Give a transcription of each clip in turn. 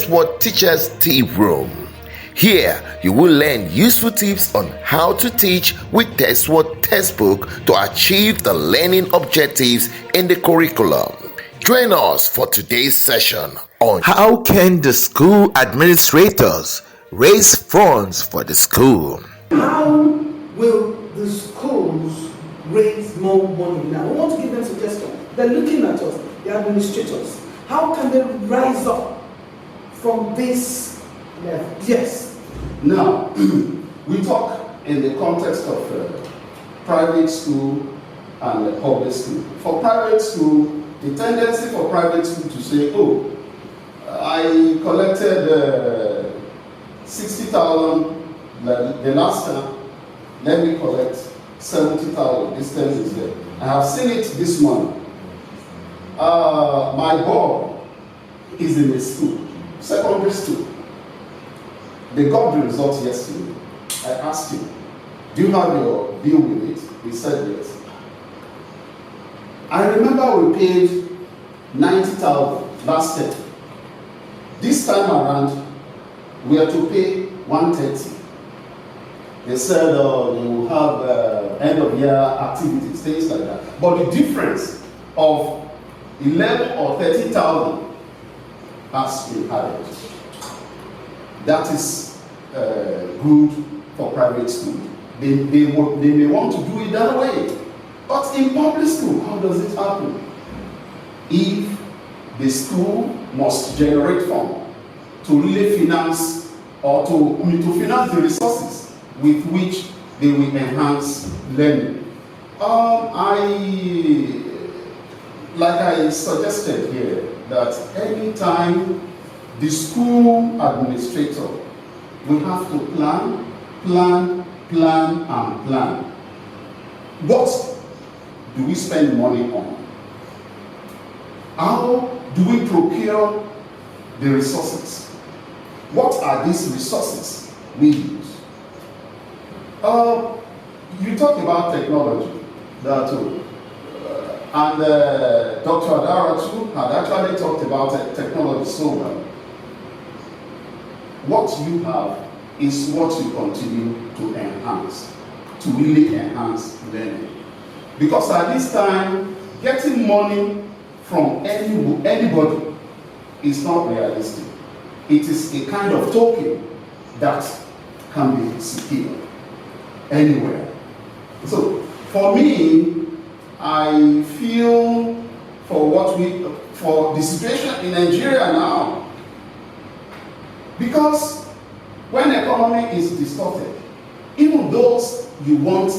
Test What Teachers Tea Room. Here, you will learn useful tips on how to teach with Test What textbook to achieve the learning objectives in the curriculum. Join us for today's session on how can the school administrators raise funds for the school. How will the schools raise more money now? We want to give them suggestions. They're looking at us, the administrators. How can they rise up from this level? Yes. Now, we talk in the context of private school and public school. For private school, the tendency for private school to say, oh, I collected 60,000 the last time, let me collect 70,000, this term is there. I have seen it this morning. My boy is in a school, secondary school. They got the results yesterday. I asked him, do you have your bill with it? He said yes. I remember we paid 90,000 last year. This time around, we are to pay 130. They said they will have end of year activities, things like that. But the difference of 11 or 30,000 has been added. That is good for private school. They may want to do it that way. But in public school, how does it happen? If the school must generate funds to really finance or to finance the resources with which they will enhance learning. Like I suggested here, that anytime the school administrator will have to plan. What do we spend money on? How do we procure the resources? What are these resources we use? You talk about technology, and Dr. Adara too had actually talked about technology so well. What you have is what you continue to enhance, to really enhance learning. Because at this time, getting money from anybody is not realistic. It is a kind of token that can be secured anywhere. So for me, I feel for the situation in Nigeria now, because when economy is distorted, even those you want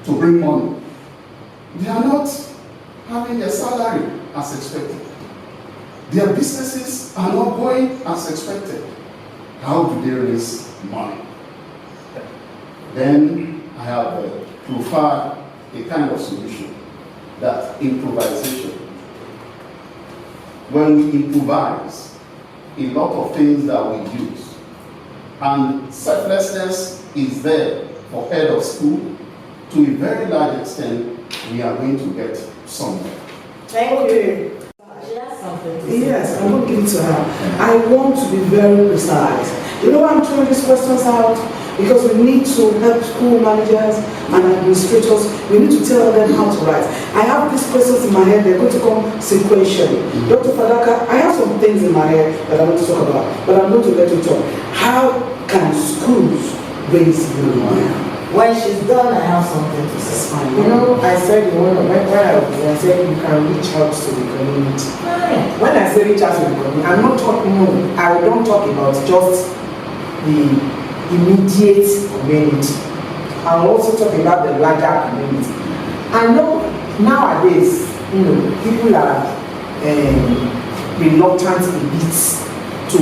to bring money, they are not having their salary as expected. Their businesses are not going as expected. How do they raise money? Then I have preferred a kind of solution, that improvisation. When we improvise, a lot of things that we use, and selflessness is there for head of school, to a very large extent, we are going to get somewhere. Thank you. Yes, I'm going to give it to her. I want to be very precise. You know why I'm throwing these questions out? Because we need to help school managers and administrators. We need to tell them how to write. I have these questions in my head. They're going to come sequentially. Dr. Fadaka, I have some things in my head that I want to talk about, but I'm going to let you talk. How can schools raise money? When she's done, I have something to say. Fine. You know, I said when I said you can reach out to the community. Right. When I say reach out to the community, I'm not talking. I don't talk about just the immediate community. I'm also talking about the larger community. I know nowadays, people are reluctant a bit to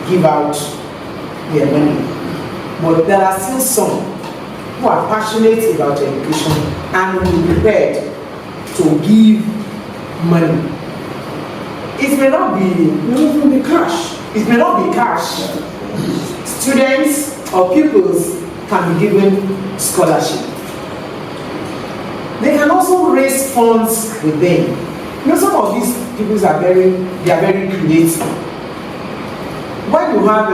give out their money, but there are still some who are passionate about education and will be prepared to give money. It may not be cash. It may not be cash. Students or pupils can be given scholarship. They can also raise funds with them. Some of these people are very creative. when you have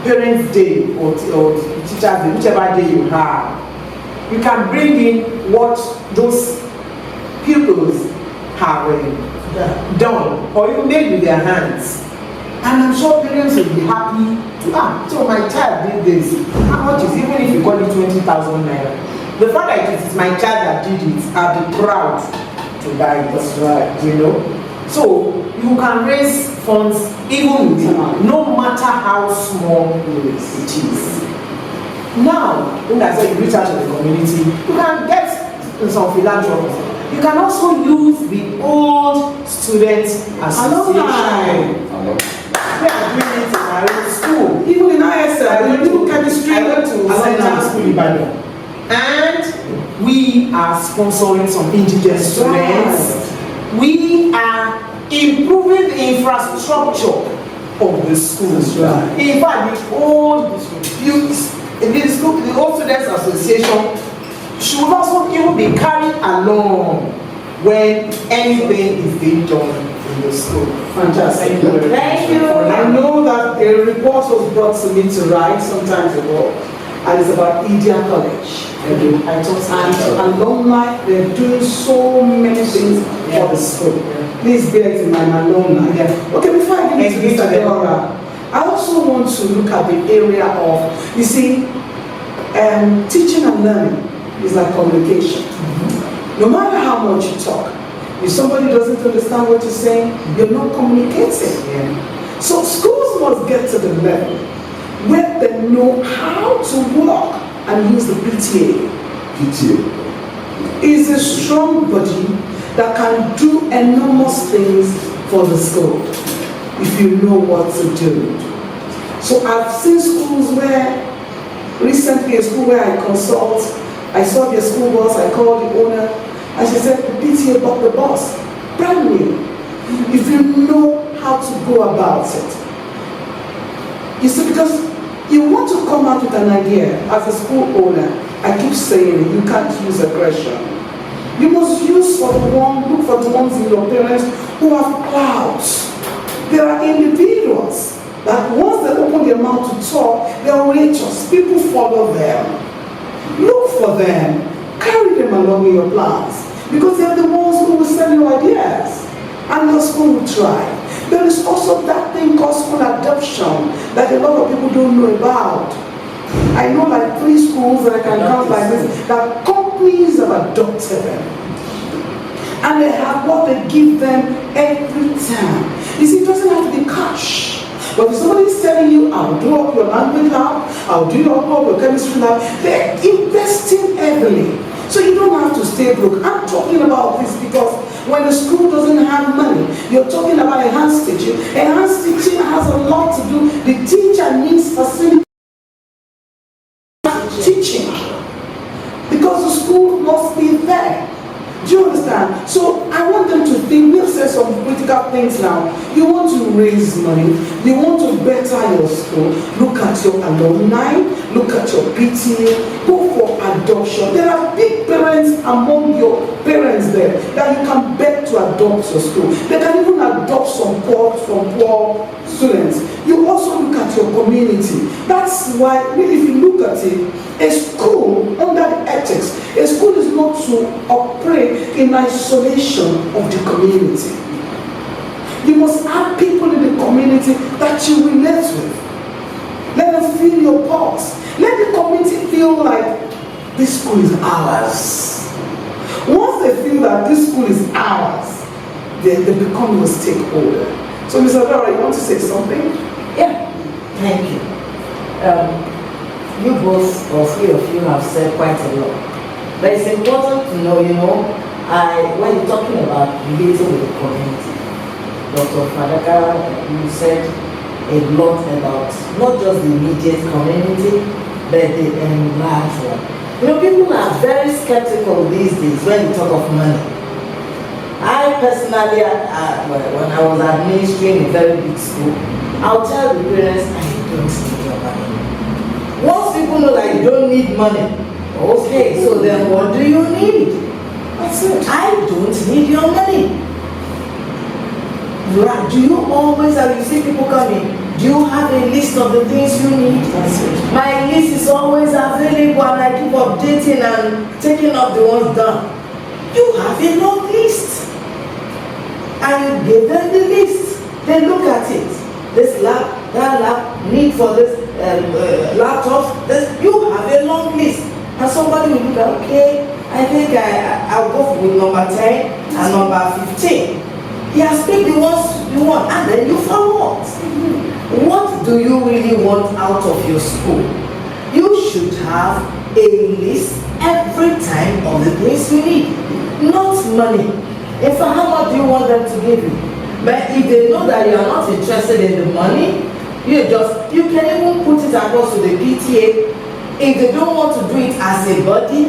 Parents' Day or Teachers' Day, whichever day you have, you can bring in what those pupils have done or even made with their hands. And I'm sure parents will be happy to, so my child did this. How much is, even if you call it 20,000 naira? The fact that it is my child that did it, I'll be proud to buy it. That's right. You know? So you can raise funds even with no matter how small it is. Now, when I say you reach out to the community, you can get some philanthropy. You can also use the old students association. We are doing it in our own school. Even in ISL, we do chemistry. I went to Central School in Ibadan. And we are sponsoring some indigenous students. We are improving the infrastructure of the schools. Right. In fact, the old students association should also even be carried along when anything is being done in the school. Fantastic. Thank you. I know that a report was brought to me to write some time ago, and it's about Idia College. And alumni, they're doing so many things for the school. Please bear it in mind, alumni. Okay, before I get into Mr. Deborah, I also want to look at the area of, you see, teaching and learning is like communication. No matter how much you talk, if somebody doesn't understand what you're saying, you're not communicating. So schools must get to the level where they know how to work and use the PTA. PTA is a strong body that can do enormous things for the school if you know what to do. So I've seen schools where, recently a school where I consult, I saw their school bus, I called the owner, and she said, the PTA bought the bus, brand new. If you know how to go about it. You see, because you want to come out with an idea as a school owner, I keep saying it, you can't use aggression. You must use look for the ones in your parents who have clouds. There are individuals that once they open their mouth to talk, they are righteous. People follow them. Look for them. Carry them along in your plans. Because they are the ones who will sell you ideas. And your school will try. There is also that thing called school adoption that a lot of people don't know about. I know like 3 schools that I can count like this, that companies have adopted them. And they have what they give them every time. You see, it doesn't have to be cash. But if somebody is telling you, I'll do up your language lab, I'll do up your chemistry lab, they're investing heavily. So you don't have to stay broke. I'm talking about this because when the school doesn't have money, you're talking about enhanced teaching. Enhanced teaching has a lot to do. The teacher needs facility teaching because the school must be there. Do you understand? So I want them to think, we've said some critical things now. You want to raise money, you want to better your school, look at your alumni, look at your PTA, go for adoption. There are big parents among your parents there that you can beg to adopt your school. They can even adopt some poor students. You also look at your community. That's why, really, if you look at it, a school, under the ethics, a school is not to operate in isolation of the community. You must have people in the community that you relate with. Let them feel your pulse. Let the community feel like this school is ours. Once they feel that this school is ours, they become your stakeholder. So, Mr. Dora, you want to say something? Yeah, thank you. You both, or 3 of you, have said quite a lot. But it's important to know, when you're talking about relating with the community, Dr. Fadaka, you said a lot about not just the immediate community, but the enlarged one. People are very skeptical these days when you talk of money. I personally, when I was administering a very big school, I'll tell the parents, I don't need your money. Once people know that you don't need money, okay, so then what do you need? That's it. I don't need your money. Right. Do you always have, you see people coming, do you have a list of the things you need? That's it. My list is always available and I keep updating and taking up the ones done. You have a long list. And you give them the list. They look at it. This lab, that lab, need for this laptops, this, you have a long list. And somebody will look at, okay, I think I'll go with number 10 and number 15. He has picked the ones you want, and then you follow up. What do you really want out of your school? You should have a list every time of the things you need, not money. In fact, how much do you want them to give you? But if they know that you are not interested in the money, you can even put it across to the PTA. If they don't want to do it as a body,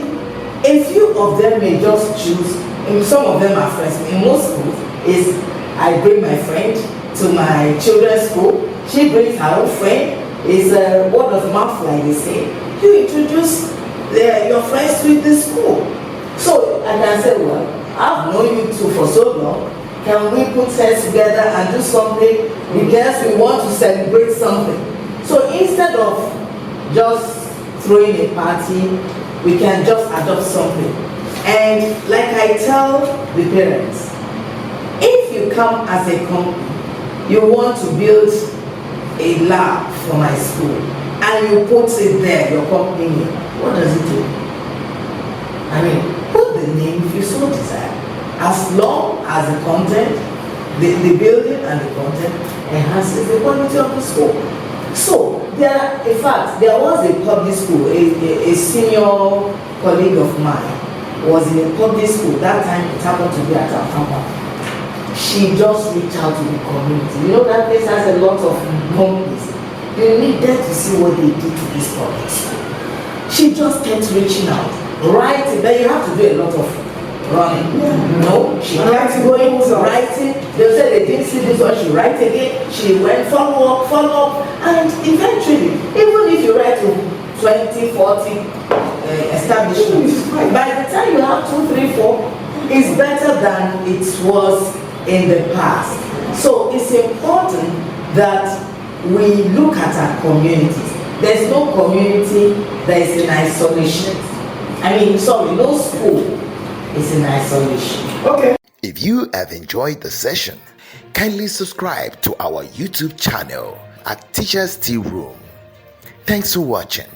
a few of them may just choose. And some of them are friends. In most schools, is I bring my friend to my children's school. She brings her own friend. It's a word of mouth, like they say. You introduce your friends to the school. So I can say, well, I've known you two for so long. Can we put heads together and do something because we want to celebrate something? So instead of just throwing a party, we can just adopt something. And like I tell the parents, if you come as a company, you want to build a lab for my school, and you put it there, your company name, what does it do? I mean, put the name if you so desire. As long as the content, the building and the content enhances the quality of the school. So, in fact, there was a public school, a senior colleague of mine was in a public school. That time it happened to be at our campus. She just reached out to the community. You know that place has a lot of companies. You need them to see what they did to this public school. She just kept reaching out, writing. Then you have to do a lot of running. Yeah. No, she kept going, writing. They said they didn't see this one. She write again. She went follow up, and eventually, even if you write to 20, 40 establishments, by the time you have 2, 3, 4, it's better than it was in the past. So it's important that we look at our communities. There's no community that is in isolation. No school is in isolation. Okay. If you have enjoyed the session, kindly subscribe to our YouTube channel at Teachers Tea Room. Thanks for watching.